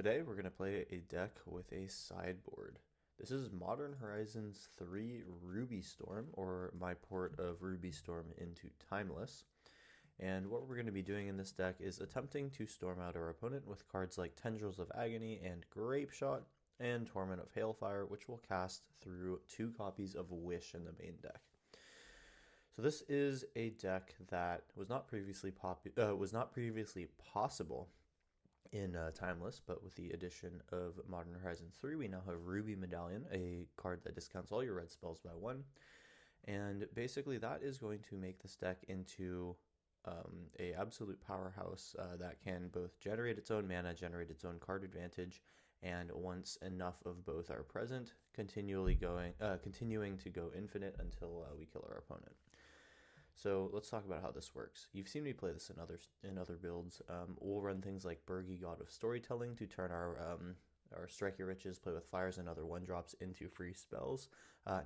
Today we're going to play a deck with a sideboard. This is Modern Horizons 3 Ruby Storm, or my port of Ruby Storm into Timeless. And what we're going to be doing in this deck is attempting to storm out our opponent with cards like Tendrils of Agony and Grape Shot, and Torment of Hailfire, which will cast through 2 copies of Wish in the main deck. So this is a deck that was not previously possible in Timeless, but with the addition of Modern Horizons 3, we now have Ruby Medallion, a card that discounts all your red spells by 1. And basically that is going to make this deck into a absolute powerhouse that can both generate its own mana, generate its own card advantage, and once enough of both are present, continuing to go infinite until we kill our opponent. So let's talk about how this works. You've seen me play this in other builds. We'll run things like Birgi, God of Storytelling, to turn our Strike Your Riches, Play with Fires, and other 1-drops into free spells.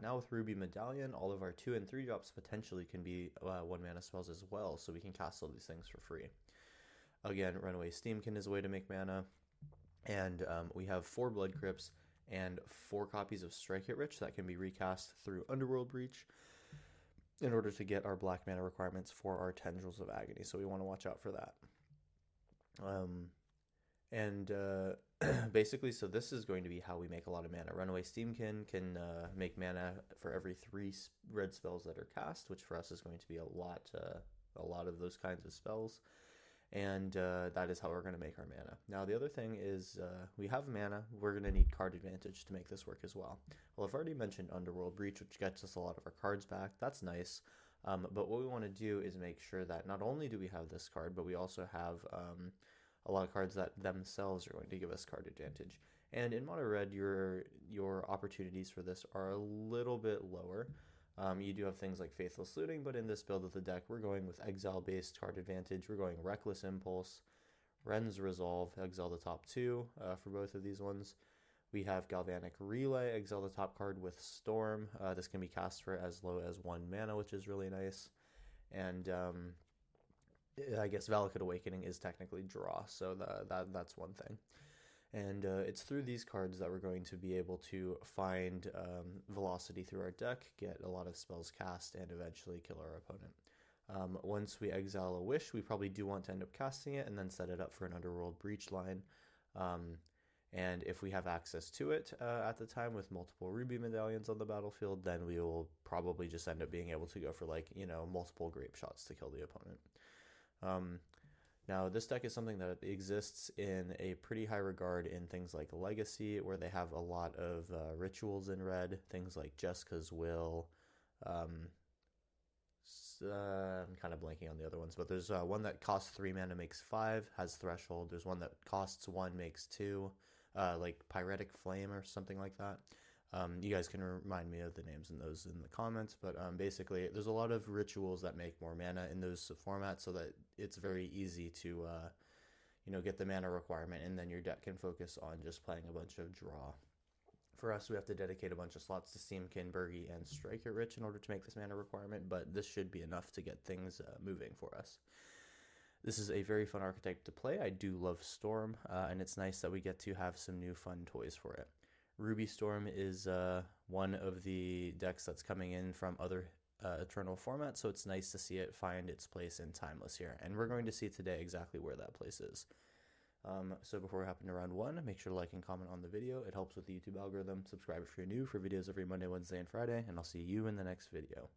Now with Ruby Medallion, all of our 2 and 3 drops potentially can be 1-mana spells as well, so we can cast all these things for free. Again, Runaway Steamkin is a way to make mana, and we have 4 Blood Crypts and 4 copies of Strike It Rich that can be recast through Underworld Breach in order to get our black mana requirements for our Tendrils of Agony, so we want to watch out for that. Basically, so this is going to be how we make a lot of mana. Runaway Steamkin can make mana for every 3 red spells that are cast, which for us is going to be a lot of those kinds of spells. And that is how we're going to make our mana. Now, the other thing is we have mana. We're going to need card advantage to make this work as well. Well, I've already mentioned Underworld Breach, which gets us a lot of our cards back. That's nice. But what we want to do is make sure that not only do we have this card, but we also have a lot of cards that themselves are going to give us card advantage. And in Mono Red, your opportunities for this are a little bit lower. You do have things like Faithless Looting, but in this build of the deck, we're going with Exile-based card advantage. We're going Reckless Impulse, Ren's Resolve, exile the top 2 for both of these ones. We have Galvanic Relay, exile the top card with Storm. This can be cast for as low as 1 mana, which is really nice. And I guess Valakut Awakening is technically draw, so that's one thing. And it's through these cards that we're going to be able to find velocity through our deck, get a lot of spells cast, and eventually kill our opponent. Once we exile a Wish, we probably do want to end up casting it and then set it up for an Underworld Breach line. And if we have access to it at the time with multiple Ruby Medallions on the battlefield, then we will probably just end up being able to go for multiple Grape Shots to kill the opponent. Now, this deck is something that exists in a pretty high regard in things like Legacy, where they have a lot of rituals in red, things like Jeska's Will. I'm kind of blanking on the other ones, but there's one that costs 3 mana, makes 5, has Threshold. There's one that costs 1, makes 2, like Pyretic Flame or something like that. You guys can remind me of the names in those in the comments, but basically there's a lot of rituals that make more mana in those formats, so that it's very easy to get the mana requirement, and then your deck can focus on just playing a bunch of draw. For us, we have to dedicate a bunch of slots to Steamkin, Birgi, and Strike It Rich in order to make this mana requirement, but this should be enough to get things moving for us. This is a very fun archetype to play. I do love Storm, and it's nice that we get to have some new fun toys for it. Ruby Storm is one of the decks that's coming in from other Eternal formats, so it's nice to see it find its place in Timeless here. And we're going to see today exactly where that place is. So before we hop into round 1, make sure to like and comment on the video. It helps with the YouTube algorithm. Subscribe if you're new for videos every Monday, Wednesday, and Friday, and I'll see you in the next video.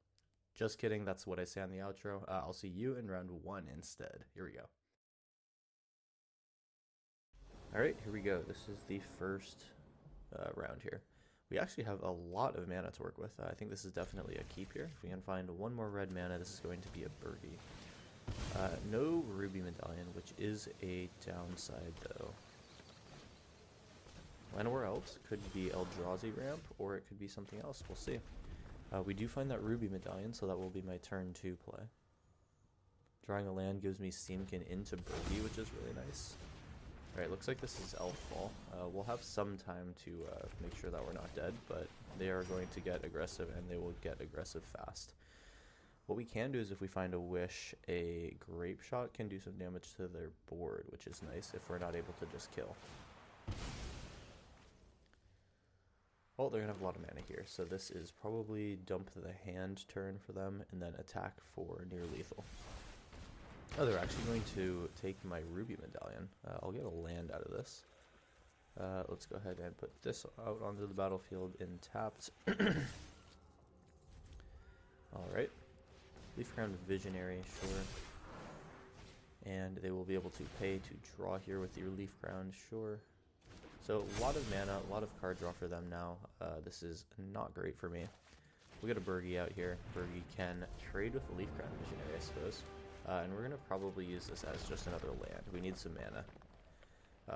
Just kidding, that's what I say on the outro. I'll see you in round 1 instead. Here we go. Alright, here we go. This is the first round here. We actually have a lot of mana to work with. I think this is definitely a keep here. If we can find 1 more red mana, this is going to be a Birgi. No Ruby Medallion, which is a downside though. Llanowar Elves could be Eldrazi Ramp, or it could be something else. We'll see. We do find that Ruby Medallion, so that will be my turn 2 play. Drawing a land gives me Steamkin into Birgi, which is really nice. Alright, looks like this is Elfball. We'll have some time to make sure that we're not dead, but they are going to get aggressive, and they will get aggressive fast. What we can do is, if we find a Wish, a Grape Shot can do some damage to their board, which is nice if we're not able to just kill. Well, they're going to have a lot of mana here, so this is probably dump the hand turn for them, and then attack for near lethal. Oh, they're actually going to take my Ruby Medallion. I'll get a land out of this. Let's go ahead and put this out onto the battlefield in tapped. Alright. Leaf Crown Visionary, sure. And they will be able to pay to draw here with your Leaf Crown, sure. So a lot of mana, a lot of card draw for them now. This is not great for me. We'll get a Burgie out here. Burgie can trade with the Leaf Crown Visionary, I suppose. And we're going to probably use this as just another land. We need some mana.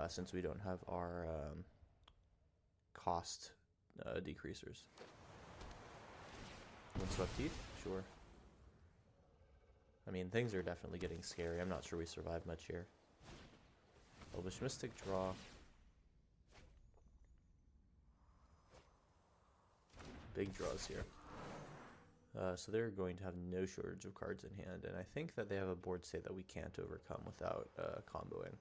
Since we don't have our cost decreasers. Windswept Teeth? Sure. I mean, things are definitely getting scary. I'm not sure we survive much here. Elvish Mystic draw. Big draws here. So they're going to have no shortage of cards in hand, and I think that they have a board state that we can't overcome without comboing.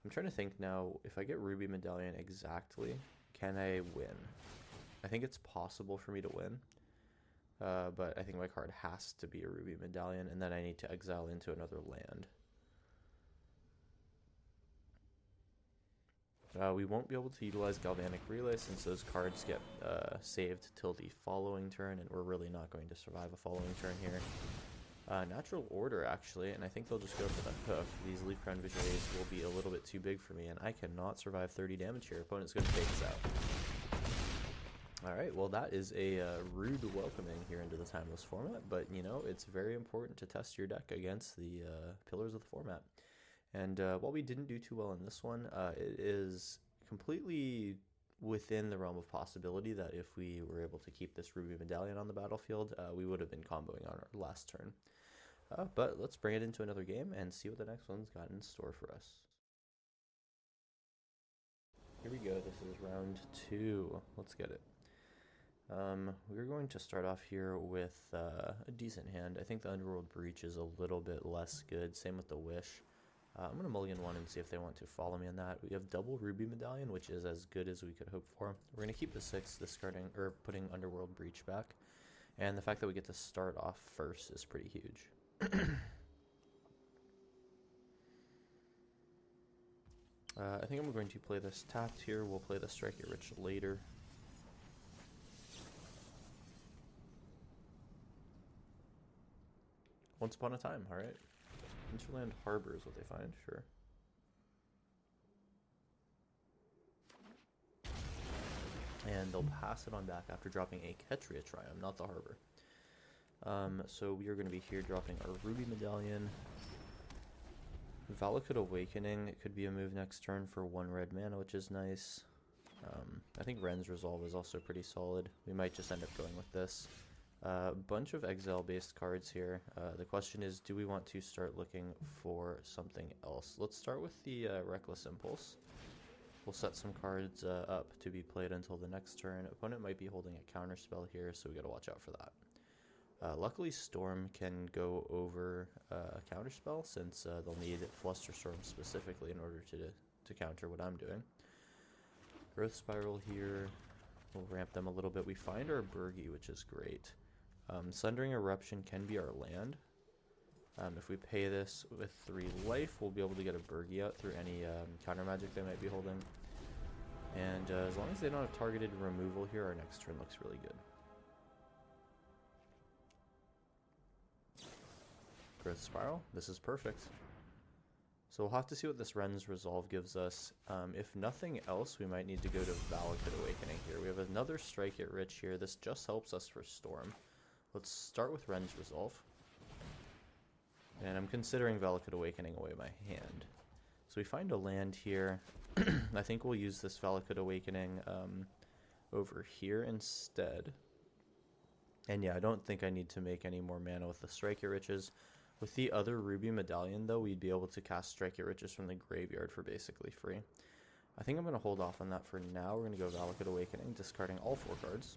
I'm trying to think now, if I get Ruby Medallion exactly, can I win? I think it's possible for me to win, but I think my card has to be a Ruby Medallion, and then I need to exile into another land. We won't be able to utilize Galvanic Relay since those cards get saved till the following turn, and we're really not going to survive a following turn here. Natural Order, actually, and I think they'll just go for the hook. These Leaf Crown Visionaries will be a little bit too big for me, and I cannot survive 30 damage here. Opponent's going to take us out. Alright, well that is a rude welcoming here into the Timeless format, but you know, it's very important to test your deck against the pillars of the format. And while we didn't do too well in this one, it is completely within the realm of possibility that if we were able to keep this Ruby Medallion on the battlefield, we would have been comboing on our last turn. But let's bring it into another game and see what the next one's got in store for us. Here we go, this is round 2. Let's get it. We're going to start off here with a decent hand. I think the Underworld Breach is a little bit less good, same with the Wish. I'm going to mulligan one and see if they want to follow me on that. We have double Ruby Medallion, which is as good as we could hope for. We're going to keep the 6, discarding or putting Underworld Breach back. And the fact that we get to start off first is pretty huge. I think I'm going to play this tapped here. We'll play the Strike It Rich later. Once Upon a Time, alright. Hinterland Harbor is what they find, sure. And they'll pass it on back after dropping a Ketria Triumph, not the Harbor. So we are going to be here dropping our Ruby Medallion. Valakut Awakening, it could be a move next turn for 1 red mana, which is nice. I think Ren's Resolve is also pretty solid. We might just end up going with this. Bunch of exile-based cards here. The question is, do we want to start looking for something else? Let's start with the Reckless Impulse. We'll set some cards up to be played until the next turn. Opponent might be holding a counterspell here, so we gotta watch out for that. Luckily, Storm can go over a counterspell, since they'll need Flusterstorm specifically in order to counter what I'm doing. Growth Spiral here. We'll ramp them a little bit. We find our Burgie, which is great. Sundering Eruption can be our land. If we pay this with 3 life, we'll be able to get a Burgie out through any counter magic they might be holding. And as long as they don't have targeted removal here, our next turn looks really good. Growth Spiral, this is perfect. So we'll have to see what this Ren's Resolve gives us. If nothing else, we might need to go to Valakut Awakening here. We have another Strike It Rich here. This just helps us for Storm. Let's start with Ren's Resolve. And I'm considering Valakut Awakening away my hand. So we find a land here. I think we'll use this Valakut Awakening over here instead. And yeah, I don't think I need to make any more mana with the Strike It Riches. With the other Ruby Medallion, though, we'd be able to cast Strike It Riches from the graveyard for basically free. I think I'm going to hold off on that for now. We're going to go Valakut Awakening, discarding all 4 cards.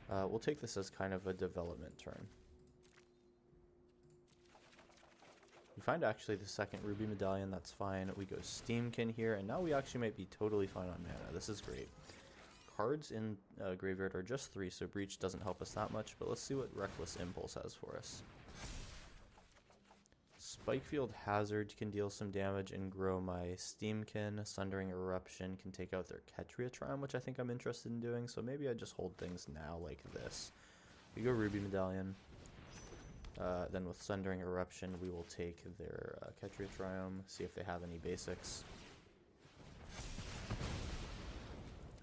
We'll take this as kind of a development turn. We find actually the second Ruby Medallion, that's fine. We go Steamkin here, and now we actually might be totally fine on mana. This is great. cards in graveyard are just 3, so Breach doesn't help us that much, but let's see what Reckless Impulse has for us. Spikefield Hazard can deal some damage and grow my Steamkin. Sundering Eruption can take out their Ketria Triumph, which I think I'm interested in doing, so maybe I just hold things now like this. We go Ruby Medallion. Then with Sundering Eruption, we will take their Ketria Triumph, see if they have any basics.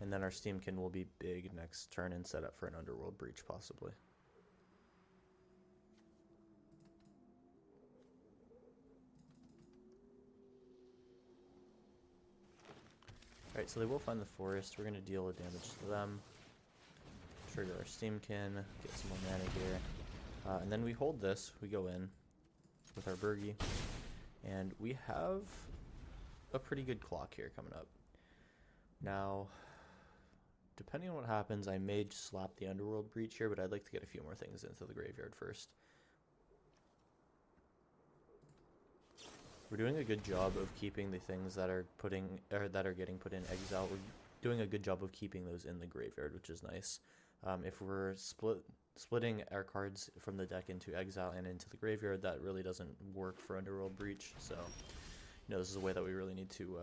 And then our Steamkin will be big next turn and set up for an Underworld Breach, possibly. Alright, so they will find the forest. We're going to deal a damage to them. Trigger our Steamkin, get some more mana here. And then we hold this, we go in with our Burgi. And we have a pretty good clock here coming up. Now, depending on what happens, I may slap the Underworld Breach here, but I'd like to get a few more things into the graveyard first. We're doing a good job of keeping the things that are getting put in exile. We're doing a good job of keeping those in the graveyard, which is nice. If we're splitting our cards from the deck into exile and into the graveyard, that really doesn't work for Underworld Breach. So, this is a way that we really need to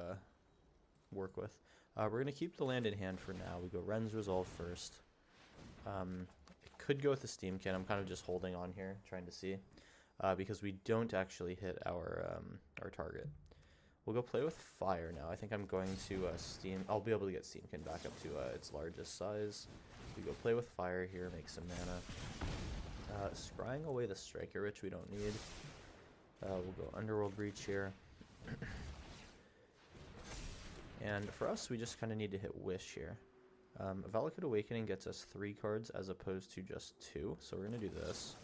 work with. We're going to keep the land in hand for now. We go Ren's Resolve first. I could go with the Steamkin. I'm kind of just holding on here, trying to see. Because we don't actually hit our target. We'll go play with Fire now. I think I'm going to I'll be able to get Steamkin back up to its largest size. We go play with Fire here, make some mana. Scrying away the Striker, which we don't need. We'll go Underworld Breach here. And for us, we just kind of need to hit Wish here. Valakut Awakening gets us 3 cards as opposed to just 2, so we're going to do this.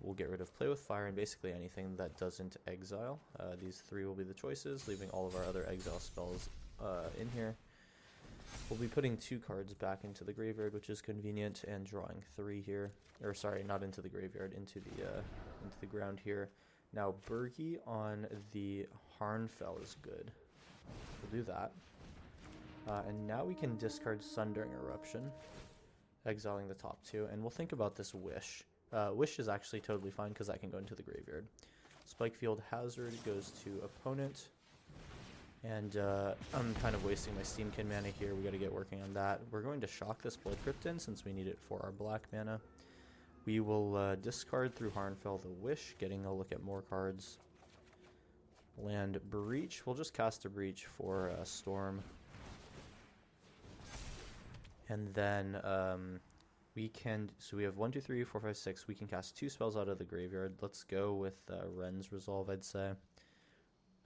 We'll get rid of Play with Fire and basically anything that doesn't exile. These 3 will be the choices, leaving all of our other exile spells in here. We'll be putting 2 cards back into the graveyard, which is convenient, and drawing 3 here. Or sorry, not into the graveyard, into the ground here. Now Burgi on the Harnfell is good. We'll do that. And now we can discard Sundering Eruption, exiling the top 2, and we'll think about this Wish. Wish is actually totally fine because that can go into the graveyard. Spikefield Hazard goes to opponent. And I'm kind of wasting my Steamkin mana here. We got to get working on that. We're going to shock this Blood Crypt in since we need it for our black mana. We will discard through Harnfell the Wish, getting a look at more cards. Land Breach. We'll just cast a Breach for Storm. And then so we have 1, 2, 3, 4, 5, 6. We can cast 2 spells out of the graveyard. Let's go with Ren's Resolve, I'd say.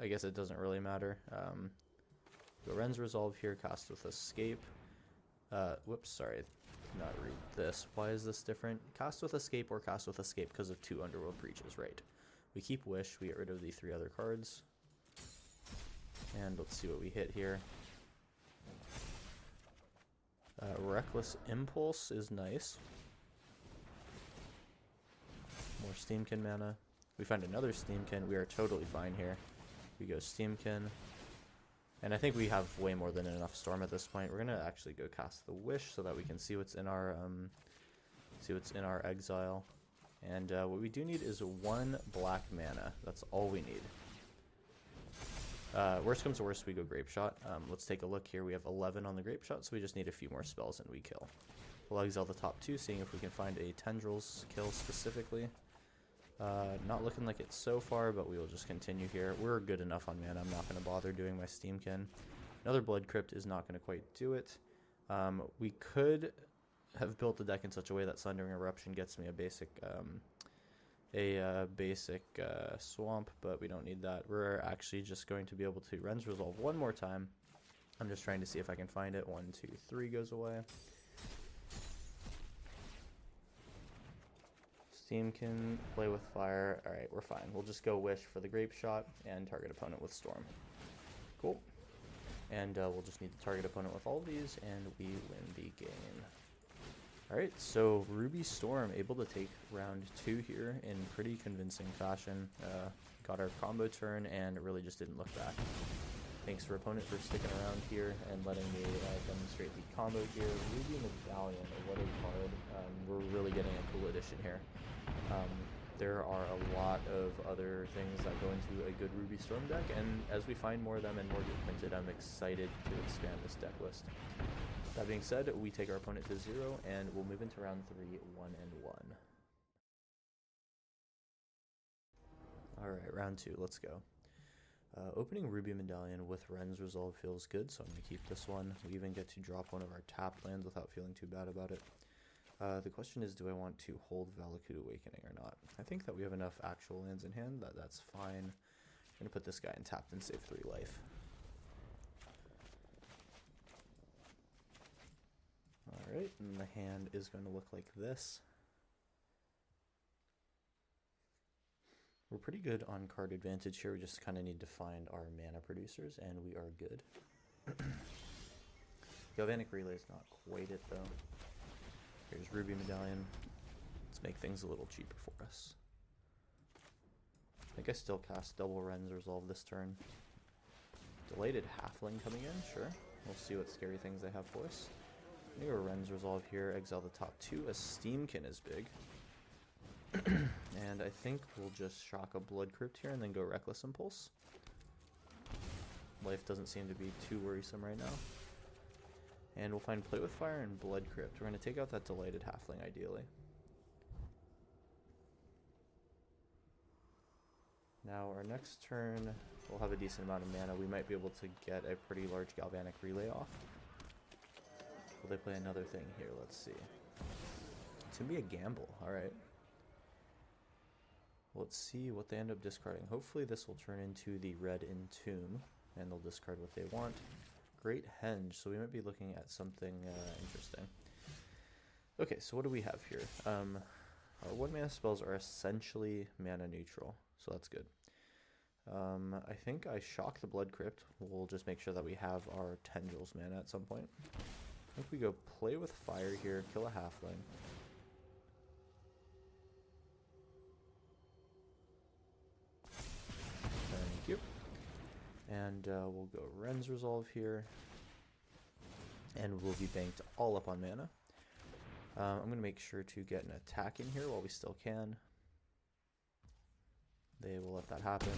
I guess it doesn't really matter. Go Ren's Resolve here, cast with Escape. Whoops, sorry, did not read this. Why is this different? Cast with Escape or cast with Escape because of 2 Underworld Breaches, right. We keep Wish, we get rid of the 3 other cards. And let's see what we hit here. Reckless Impulse is nice. More Steamkin mana. We find another Steamkin. We are totally fine here. We go Steamkin. And I think we have way more than enough Storm at this point. We're going to actually go cast the Wish so that we can see what's in our exile. And what we do need is 1 black mana. That's all we need. Worst comes to worst, we go Grape Shot. Let's take a look here. We have 11 on the Grape Shot, so we just need a few more spells and we kill. We'll exile the top 2, seeing if we can find a Tendrils kill specifically. Not looking like it so far, but we will just continue here. We're good enough on mana. I'm not going to bother doing my Steamkin. Another Blood Crypt is not going to quite do it. We could have built the deck in such a way that Sundering Eruption gets me a basic swamp, but we don't need that. We're actually just going to be able to Ren's Resolve 1 more time. I'm just trying to see if I can find it. 1, 2, 3 goes away. Steamkin, play with Fire. Alright, we're fine. We'll just go Wish for the Grape Shot and target opponent with Storm. Cool. And we'll just need to target opponent with all of these, and we win the game. Alright, so Ruby Storm able to take round 2 here in pretty convincing fashion. Got our combo turn and really just didn't look back. Thanks for opponent for sticking around here and letting me demonstrate the combo here. Ruby Medallion, what a card. We're really getting a cool addition here. There are a lot of other things that go into a good Ruby Storm deck, and as we find more of them and more get printed, I'm excited to expand this deck list. That being said, we take our opponent to 0, and we'll move into round 3, 1-1. Alright, round 2, let's go. Opening Ruby Medallion with Ren's Resolve feels good, so I'm going to keep this one. We even get to drop one of our tapped lands without feeling too bad about it. The question is, do I want to hold Valakut Awakening or not? I think that we have enough actual lands in hand that that's fine. I'm going to put this guy in tapped and save 3 life. Alright, and the hand is going to look like this. We're pretty good on card advantage here. We just kind of need to find our mana producers, and we are good. Galvanic Relay is not quite it, though. Here's Ruby Medallion. Let's make things a little cheaper for us. I think I still cast double Ren's Resolve this turn. Delated Halfling coming in, sure. We'll see what scary things they have for us. I'm gonna go Ren's Resolve here, exile the top 2. A Steamkin is big. And I think we'll just shock a Blood Crypt here and then go Reckless Impulse. Life doesn't seem to be too worrisome right now. And we'll find Play with Fire and Blood Crypt. We're going to take out that Delighted Halfling, ideally. Now, our next turn, we'll have a decent amount of mana. We might be able to get a pretty large Galvanic Relay off. Will they play another thing here? Let's see. It's going to be a gamble. Alright. Let's see what they end up discarding. Hopefully this will turn into the Red Entomb, and they'll discard what they want. Great Henge, so we might be looking at something interesting. Okay, so what do we have here? Our 1-mana spells are essentially mana neutral, so that's good. I think I shock the Blood Crypt. We'll just make sure that we have our Tendrils mana at some point. I think we go Play with Fire here, kill a Halfling. Thank you. And we'll go Ren's Resolve here. And we'll be banked all up on mana. I'm going to make sure to get an attack in here while we still can. They will let that happen.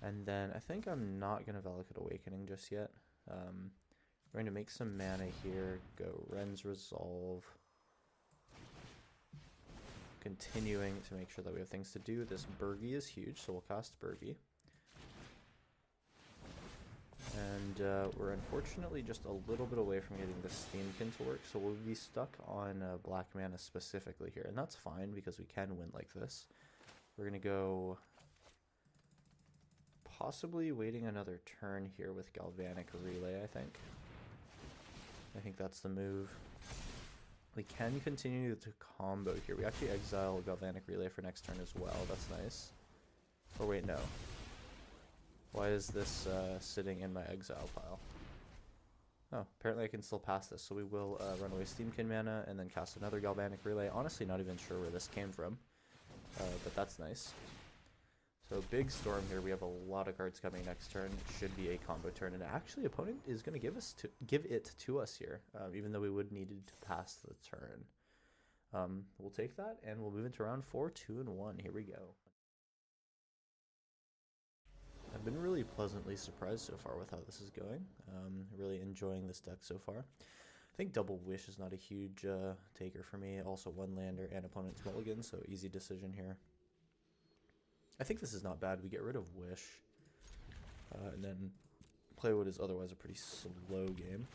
And then I think I'm not going to Valakut Awakening just yet. We're going to make some mana here. Go Ren's Resolve. Continuing to make sure that we have things to do. This Burgy is huge, so we'll cast Burgy. And we're unfortunately just a little bit away from getting the Steamkin to work, so we'll be stuck on black mana specifically here. And that's fine, because we can win like this. We're going to go possibly waiting another turn here with Galvanic Relay, I think. I think that's the move. We can continue to combo here. We actually exile Galvanic Relay for next turn as well. That's nice. Or wait, no. Why is this sitting in my exile pile? Oh, apparently I can still pass this. So we will run away Steamkin mana and then cast another Galvanic Relay. Honestly, not even sure where this came from. But that's nice. So big storm here. We have a lot of cards coming next turn. Should be a combo turn. And actually, opponent is going to give it to us here, even though we would needed to pass the turn. We'll take that, and we'll move into round 4, 2-1. Here we go. I've been really pleasantly surprised so far with how this is going. Really enjoying this deck so far. I think Double Wish is not a huge taker for me. Also one lander and opponent's mulligan, so easy decision here. I think this is not bad. We get rid of Wish. And then play what is otherwise a pretty slow game.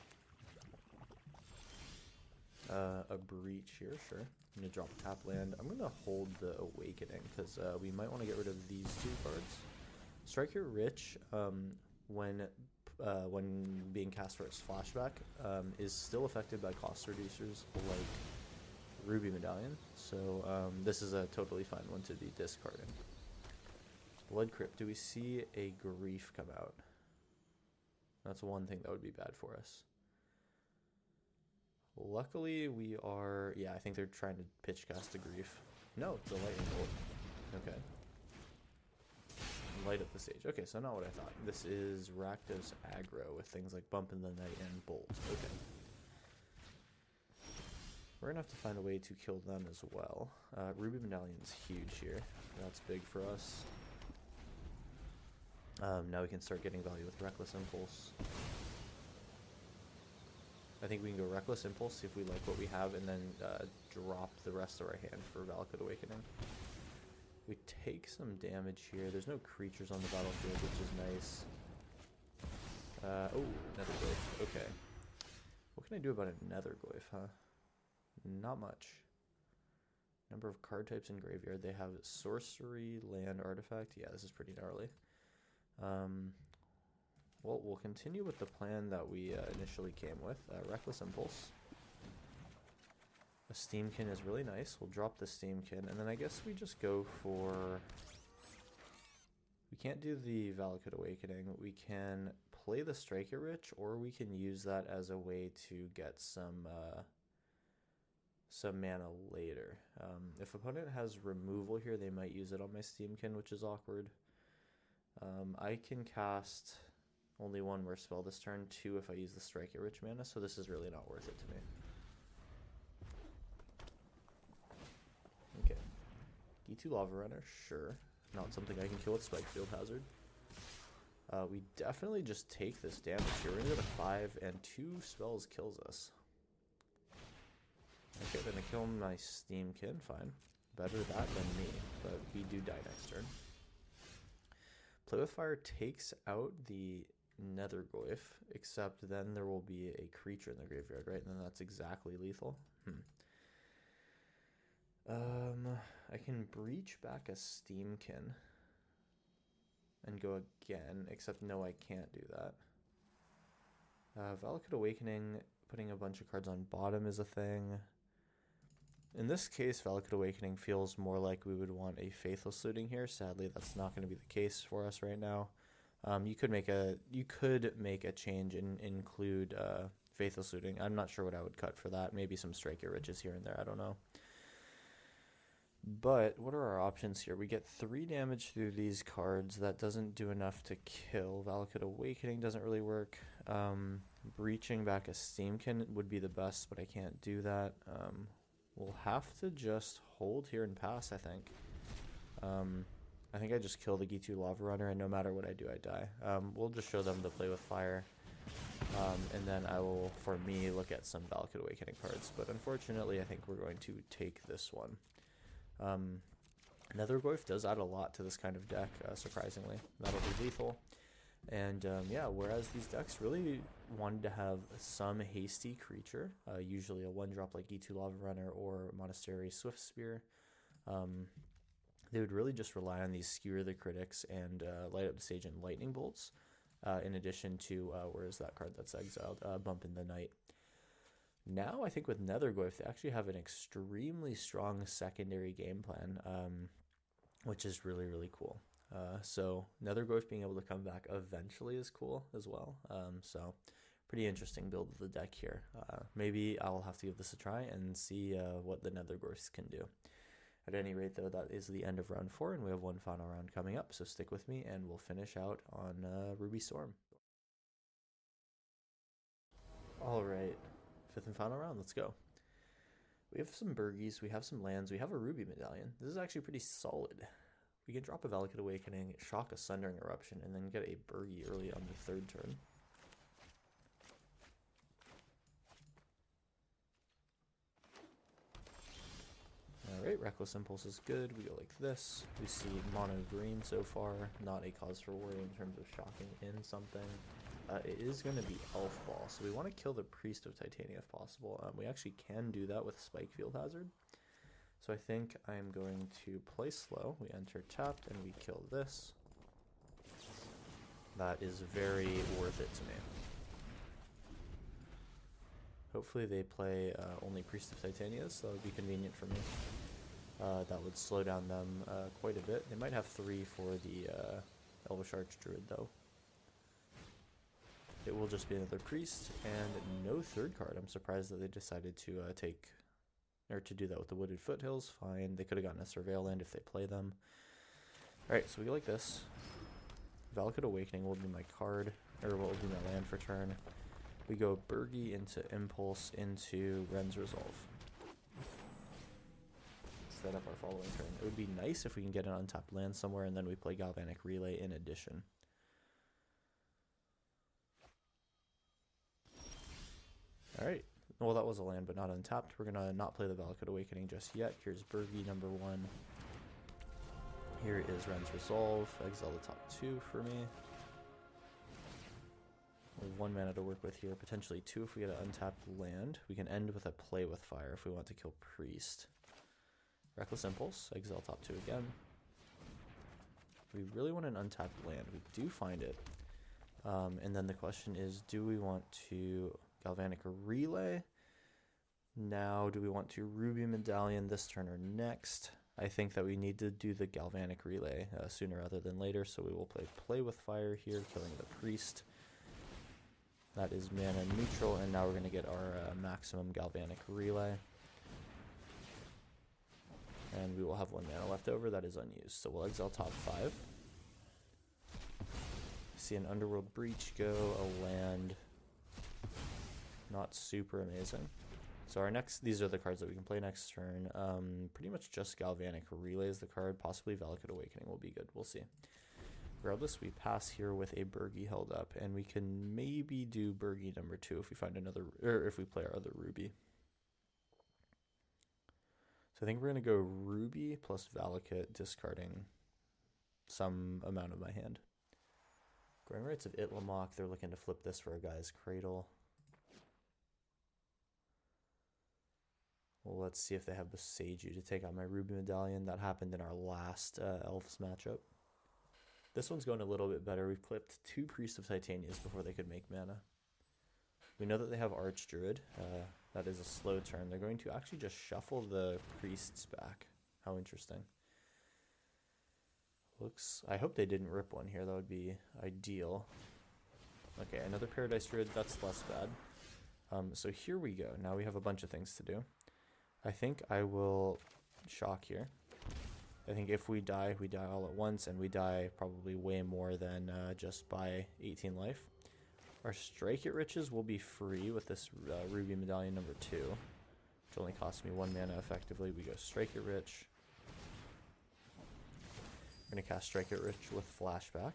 A Breach here, sure. I'm going to drop tap land. I'm going to hold the Awakening, because we might want to get rid of these 2 cards. Striker Rich, when being cast for its flashback, is still affected by cost reducers like Ruby Medallion, so this is a totally fine one to be discarding. Blood Crypt, do we see a Grief come out? That's one thing that would be bad for us. Luckily we are, yeah, I think they're trying to pitch cast a Grief. No, it's a Lightning Bolt. Okay. light up the stage. Okay, so not what I thought. This is Ratus aggro with things like Bump in the Night and Bolt. Okay. We're gonna have to find a way to kill them as well. Ruby Medallion's huge here. That's big for us. Now we can start getting value with Reckless Impulse. I think we can go Reckless Impulse, see if we like what we have, and then drop the rest of our hand for Valakut Awakening. We take some damage here. There's no creatures on the battlefield, which is nice. Oh, Netherglyph. Okay. What can I do about a Netherglyph, huh? Not much. Number of card types in graveyard. They have sorcery, land, artifact. Yeah, this is pretty gnarly. Well, we'll continue with the plan that we initially came with. Reckless Impulse. A Steamkin is really nice. We'll drop the Steamkin, and then I guess we just go for... We can't do the Valakut Awakening. We can play the Strike It Rich, or we can use that as a way to get some mana later. If opponent has removal here, they might use it on my Steamkin, which is awkward. I can cast only one more spell this turn, 2 if I use the Strike It Rich mana, so this is really not worth it to me. Okay. E2 Lava Runner, sure. Not something I can kill with Spike Field Hazard. We definitely just take this damage here. We're gonna go to 5, and 2 spells kills us. Okay, then I kill my Steamkin, fine. Better that than me, but we do die next turn. Play with Fire takes out the Netherglyph, except then there will be a creature in the graveyard, right? And then that's exactly lethal. I can breach back a Steamkin and go again, except no, I can't do that. Valakut Awakening, putting a bunch of cards on bottom is a thing. In this case, Valakut Awakening feels more like we would want a Faithless Looting here. Sadly, that's not going to be the case for us right now. You could make a change and include Faithless Looting. I'm not sure what I would cut for that. Maybe some Strike It Riches here and there. I don't know. But what are our options here? We get 3 damage through these cards. That doesn't do enough to kill. Valakut Awakening doesn't really work. Breaching back a Steamkin would be the best, but I can't do that. We'll have to just hold here and pass, I think. I think I just kill the G2 Lava Runner, and no matter what I do, I die. We'll just show them to play with fire. And then I will, for me, look at some Valakut Awakening cards. But unfortunately, I think we're going to take this one. Netherglyph does add a lot to this kind of deck, surprisingly. That'll be lethal. And yeah, whereas these decks really wanted to have some hasty creature, usually a 1-drop like E2 Lava Runner or Monastery Swift Spear, they would really just rely on these Skewer the Critics and Light Up the Stage and Lightning Bolts, in addition to, where is that card that's exiled? Bump in the Night. Now I think with Netherglyph, they actually have an extremely strong secondary game plan, which is really, really cool. So Netherglyph being able to come back eventually is cool as well. So pretty interesting build of the deck here. Maybe I'll have to give this a try and see what the Netherglyphs can do. At any rate, though, that is the end of round 4, and we have one final round coming up. So stick with me, and we'll finish out on Ruby Storm. All right, 5th and final round. Let's go. We have some Burgies, we have some lands, we have a Ruby Medallion. This is actually pretty solid. We can drop a Valakut Awakening, shock a Sundering Eruption, and then get a Burgie early on the 3rd turn. Alright, Reckless Impulse is good. We go like this. We see mono green so far. Not a cause for worry in terms of shocking in something. It is going to be Elf Ball, so we want to kill the Priest of Titania if possible. We actually can do that with Spike Field Hazard. So I think I'm going to play slow. We enter tapped and we kill this. That is very worth it to me. Hopefully they play only Priest of Titanias, so that would be convenient for me. That would slow down them quite a bit. They might have 3 for the Elvish Archdruid though. It will just be another Priest and no 3rd card. I'm surprised that they decided to to do that with the Wooded Foothills. Fine, they could have gotten a Surveil land if they play them. Alright, so we go like this. Valakut Awakening will be my card, or will be my land for turn. We go Burgi into Impulse into Ren's Resolve. Set up our following turn. It would be nice if we can get an untapped land somewhere, and then we play Galvanic Relay in addition. Alright. Well, that was a land, but not untapped. We're going to not play the Valakut Awakening just yet. Here's Burgi, number 1. Here is Ren's Resolve. Exile the top 2 for me. 1 mana to work with here. Potentially 2 if we get an untapped land. We can end with a Play with Fire if we want to kill Priest. Reckless Impulse. Exile top 2 again. We really want an untapped land. We do find it. And then the question is, do we want to Galvanic Relay now? Do we want to Ruby Medallion this turn or next? I think that we need to do the Galvanic Relay sooner rather than later, so we will play with Fire here, killing the Priest. That is mana neutral, and now we're going to get our maximum Galvanic Relay. And we will have 1 mana left over that is unused, so we'll exile top 5. See an Underworld Breach go, a land. Not super amazing. So our next, these are the cards that we can play next turn. Pretty much just Galvanic Relay is the card. Possibly Valakut Awakening will be good. We'll see. Regardless, we pass here with a Burgi held up, and we can maybe do Burgi number 2 if we find another, or if we play our other Ruby. So I think we're gonna go Ruby plus Valakut, discarding some amount of my hand. Growing Rites of Itlamok. They're looking to flip this for a Guy's Cradle. Well, let's see if they have Boseiju to take out my Ruby Medallion. That happened in our last Elves matchup. This one's going a little bit better. We've clipped 2 Priest of Titanias before they could make mana. We know that they have Archdruid. That is a slow turn. They're going to actually just shuffle the Priests back. How interesting. I hope they didn't rip one here. That would be ideal. Okay, another Paradise Druid. That's less bad. So here we go. Now we have a bunch of things to do. I think I will shock here. I think if we die all at once, and we die probably way more than just by 18 life. Our Strike It Riches will be free with this Ruby Medallion number 2, which only costs me 1 mana effectively. We go Strike It Rich. We're going to cast Strike It Rich with Flashback.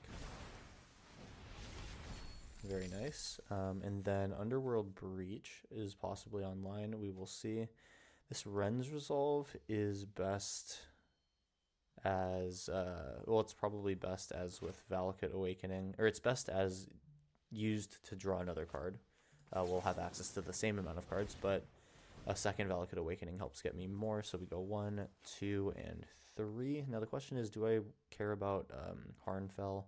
Very nice. And then Underworld Breach is possibly online. We will see. This Ren's Resolve is best as, well, it's probably best as with Valakut Awakening, or it's best as used to draw another card. We'll have access to the same amount of cards, but a second Valakut Awakening helps get me more, so we go 1, 2, and 3. Now the question is, do I care about Harnfell?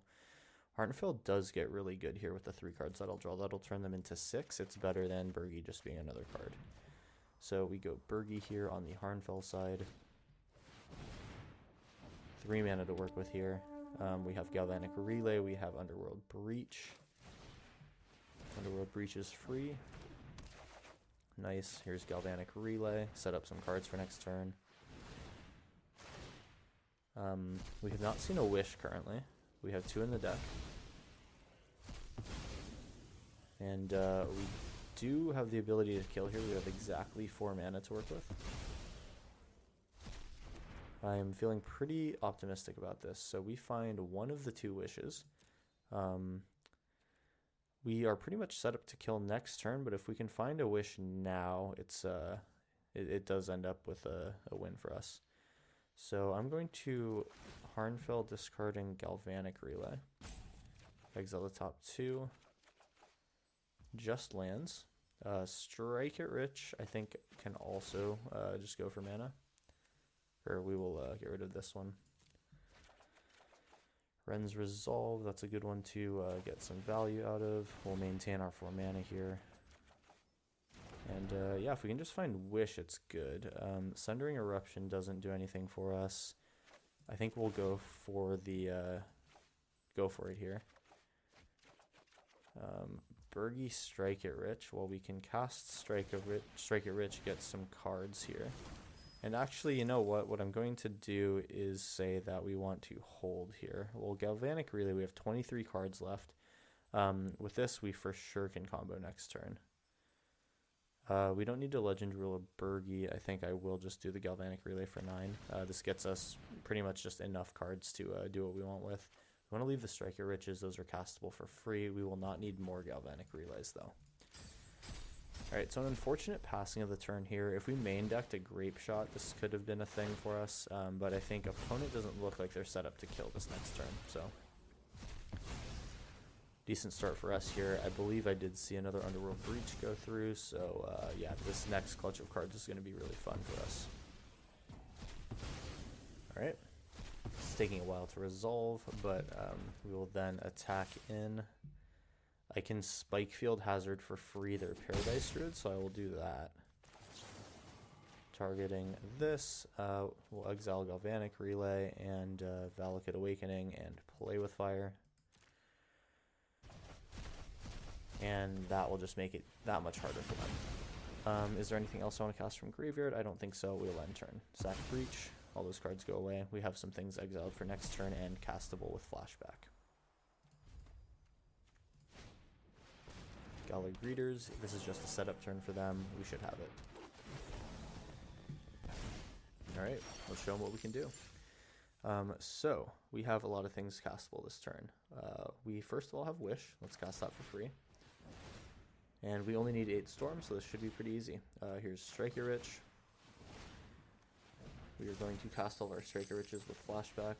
Harnfell does get really good here with the 3 cards that I'll draw. That'll turn them into 6. It's better than Burgi just being another card. So we go Burgi here on the Harnfell side. 3 mana to work with here. We have Galvanic Relay. We have Underworld Breach. Underworld Breach is free. Nice. Here's Galvanic Relay. Set up some cards for next turn. We have not seen a Wish currently. We have 2 in the deck. And we do have the ability to kill here. We have exactly 4 mana to work with. I'm feeling pretty optimistic about this. So we find one of the 2 wishes. We are pretty much set up to kill next turn, but if we can find a wish now, it does end up with a win for us. So I'm going to Harnfell, discarding Galvanic Relay. Exile the top 2. Just lands. Strike It Rich, I think, can also just go for mana. Or we will get rid of this one. Ren's Resolve, that's a good one to get some value out of. We'll maintain our 4 mana here. And yeah, if we can just find Wish, it's good. Sundering Eruption doesn't do anything for us. I think we'll go for the go for it here. Burgi Strike It Rich. Well, we can cast Strike It Rich, get some cards here. And actually, you know what I'm going to do is say that we want to hold here. Well, Galvanic Relay, we have 23 cards left. With this, we for sure can combo next turn. We don't need to Legend Rule a Burgie. I think I will just do the Galvanic Relay for 9. This gets us pretty much just enough cards to do what we want with. We want to leave the Striker Riches. Those are castable for free. We will not need more Galvanic Relays, though. Alright, so an unfortunate passing of the turn here. If we main decked a Grape Shot, this could have been a thing for us, but I think opponent doesn't look like they're set up to kill this next turn, so decent start for us here. I believe I did see another Underworld Breach go through, so yeah, this next clutch of cards is going to be really fun for us. Alright, it's taking a while to resolve, but we will then attack in. I can Spike Field Hazard for free their Paradise Druid, so I will do that. Targeting this, we'll exile Galvanic Relay and Valakut Awakening and play with fire. And that will just make it that much harder for them. Is there anything else I want to cast from Graveyard? I don't think so. We'll end turn. Sack Breach, all those cards go away. We have some things exiled for next turn and castable with Flashback. Galar Greeters, this is just a setup turn for them. We should have it. Alright, let's show them what we can do. So, we have a lot of things castable this turn. We first of all have Wish. Let's cast that for free. And we only need 8 Storms, so this should be pretty easy. Here's Striker Rich. We are going to cast all of our Striker Riches with Flashback.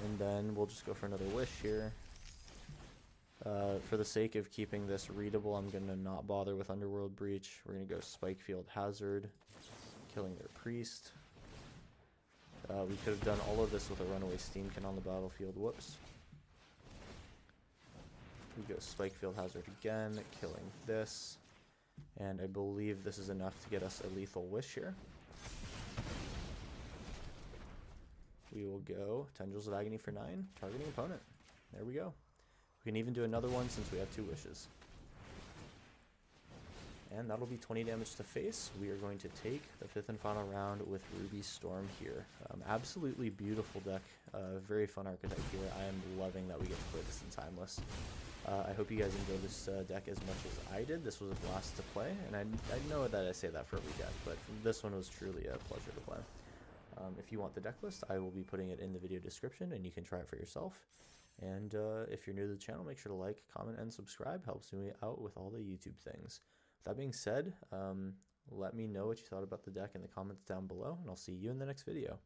And then we'll just go for another Wish here. For the sake of keeping this readable, I'm going to not bother with Underworld Breach. We're going to go Spike Field Hazard, killing their Priest. We could have done all of this with a Runaway Steamkin on the battlefield. Whoops. We go Spike Field Hazard again, killing this. And I believe this is enough to get us a lethal Wish here. We will go Tendrils of Agony for 9, targeting opponent. There we go. We can even do another one since we have 2 wishes. And that'll be 20 damage to face. We are going to take the 5th and final round with Ruby Storm here. Absolutely beautiful deck. Very fun archetype here. I am loving that we get to play this in Timeless. I hope you guys enjoyed this deck as much as I did. This was a blast to play, and I know that I say that for every deck, but this one was truly a pleasure to play. If you want the deck list, I will be putting it in the video description, and you can try it for yourself. And if you're new to the channel, make sure to like, comment, and subscribe. Helps me out with all the YouTube things. That being said, let me know what you thought about the deck in the comments down below, and I'll see you in the next video.